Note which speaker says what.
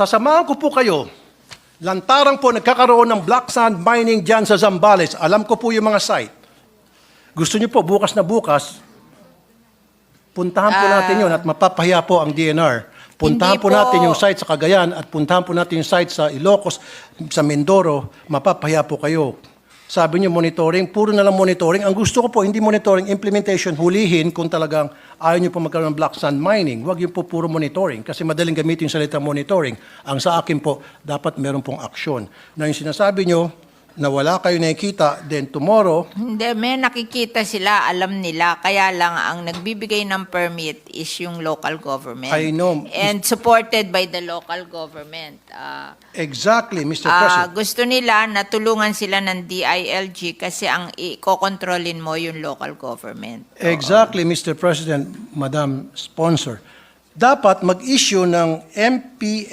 Speaker 1: Sasamahan ko po kayo. Lantarang po nagkakaroon ng black sand mining dyan sa Zambales. Alam ko po yung mga site. Gusto niyo po, bukas na bukas, puntahan po natin yun at mapapahiya po ang DNR. Puntahan
Speaker 2: Hindi
Speaker 1: po
Speaker 2: po.
Speaker 1: natin yung site sa Cagayan at puntahan po natin yung site sa Ilocos, sa Mindoro. Mapapahiya po kayo. Sabi niyo monitoring, puro na lang monitoring. Ang gusto ko po, hindi monitoring, implementation, hulihin kung talagang ayaw niyo po magkaroon ng black sand mining. Huwag yung po puro monitoring kasi madaling gamitin yung salita monitoring. Ang sa akin po, dapat meron pong aksyon. Na yung sinasabi niyo na wala kayo nakikita, then tomorrow,
Speaker 2: Hindi, may nakikita sila, alam nila. Kaya lang, ang nagbibigay ng permit is yung local government.
Speaker 1: I know.
Speaker 2: And supported by the local government.
Speaker 1: exactly, Mr. President.
Speaker 2: Gusto nila na tulungan sila ng DILG kasi ang i-kontrolin mo yung local government.
Speaker 1: Exactly, Mr. President, Madam Sponsor. Dapat mag-issue ng MPS